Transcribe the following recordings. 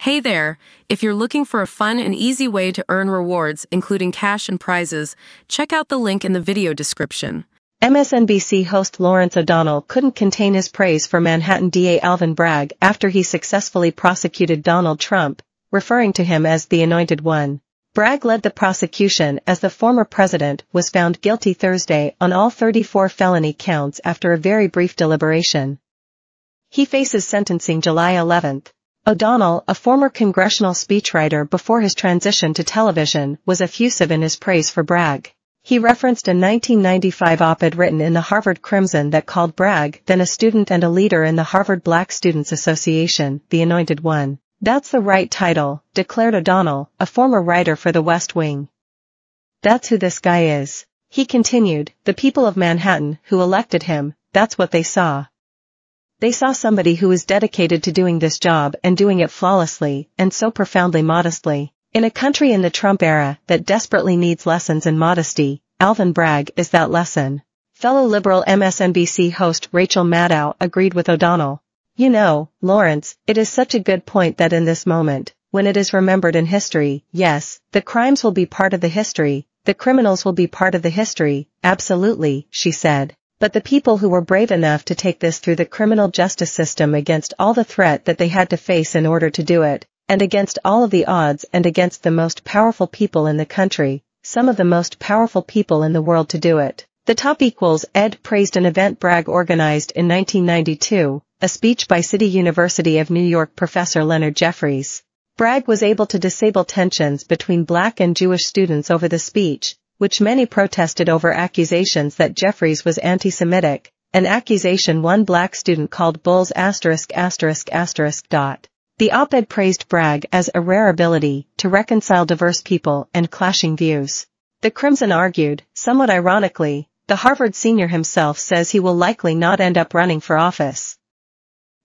Hey there! If you're looking for a fun and easy way to earn rewards, including cash and prizes, check out the link in the video description. MSNBC host Lawrence O'Donnell couldn't contain his praise for Manhattan DA Alvin Bragg after he successfully prosecuted Donald Trump, referring to him as the Anointed One. Bragg led the prosecution as the former president was found guilty Thursday on all 34 felony counts after a very brief deliberation. He faces sentencing July 11. O'Donnell, a former congressional speechwriter before his transition to television, was effusive in his praise for Bragg. He referenced a 1995 op-ed written in the Harvard Crimson that called Bragg, then a student and a leader in the Harvard Black Students Association, the Anointed One. "That's the right title," declared O'Donnell, a former writer for The West Wing. "That's who this guy is." He continued, "The people of Manhattan, who elected him, that's what they saw. They saw somebody who is dedicated to doing this job and doing it flawlessly, and so profoundly modestly. In a country in the Trump era that desperately needs lessons in modesty, Alvin Bragg is that lesson." Fellow liberal MSNBC host Rachel Maddow agreed with O'Donnell. "You know, Lawrence, it is such a good point that in this moment, when it is remembered in history, yes, the crimes will be part of the history, the criminals will be part of the history, absolutely," she said. "But the people who were brave enough to take this through the criminal justice system against all the threat that they had to face in order to do it, and against all of the odds and against the most powerful people in the country, some of the most powerful people in the world to do it." The top equals Ed praised an event Bragg organized in 1992, a speech by City University of New York professor Leonard Jeffries. Bragg was able to disable tensions between black and Jewish students over the speech, which many protested over accusations that Jeffries was anti-Semitic, an accusation one black student called bulls******. The op-ed praised Bragg as a rare ability to reconcile diverse people and clashing views. The Crimson argued, somewhat ironically, the Harvard senior himself says he will likely not end up running for office.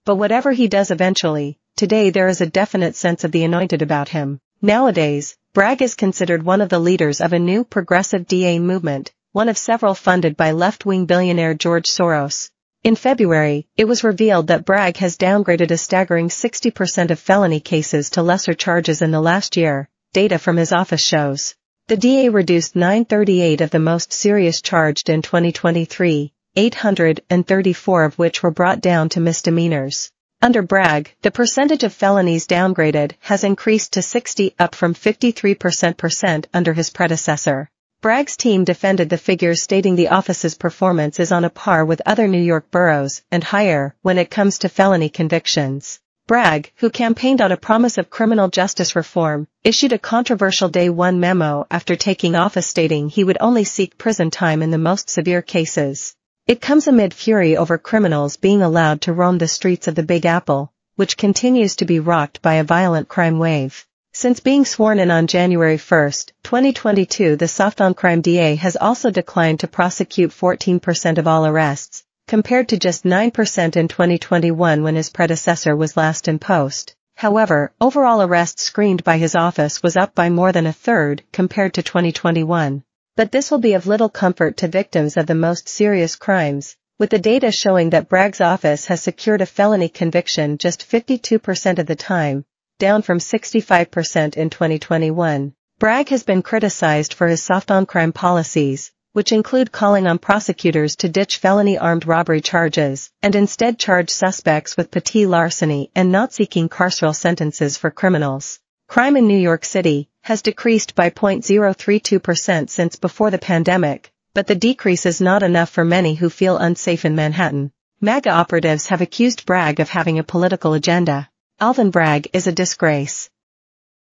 But whatever he does eventually, today there is a definite sense of the anointed about him. Nowadays, Bragg is considered one of the leaders of a new progressive DA movement, one of several funded by left-wing billionaire George Soros. In February, it was revealed that Bragg has downgraded a staggering 60% of felony cases to lesser charges in the last year, data from his office shows. The DA reduced 938 of the most serious charged in 2023, 834 of which were brought down to misdemeanors. Under Bragg, the percentage of felonies downgraded has increased to 60, up from 53% under his predecessor. Bragg's team defended the figures, stating the office's performance is on a par with other New York boroughs and higher when it comes to felony convictions. Bragg, who campaigned on a promise of criminal justice reform, issued a controversial Day 1 memo after taking office, stating he would only seek prison time in the most severe cases. It comes amid fury over criminals being allowed to roam the streets of the Big Apple, which continues to be rocked by a violent crime wave. Since being sworn in on January 1, 2022, the soft-on-crime DA has also declined to prosecute 14% of all arrests, compared to just 9% in 2021 when his predecessor was last in post. However, overall arrests screened by his office was up by more than a third compared to 2021. But this will be of little comfort to victims of the most serious crimes, with the data showing that Bragg's office has secured a felony conviction just 52% of the time, down from 65% in 2021. Bragg has been criticized for his soft-on-crime policies, which include calling on prosecutors to ditch felony armed robbery charges and instead charge suspects with petty larceny and not seeking carceral sentences for criminals. Crime in New York City has decreased by 0.032% since before the pandemic, but the decrease is not enough for many who feel unsafe in Manhattan. MAGA operatives have accused Bragg of having a political agenda. Alvin Bragg is a disgrace.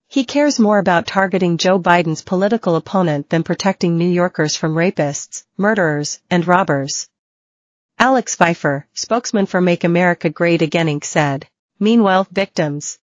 He cares more about targeting Joe Biden's political opponent than protecting New Yorkers from rapists, murderers, and robbers. Alex Pfeiffer, spokesman for Make America Great Again Inc. said. Meanwhile, victims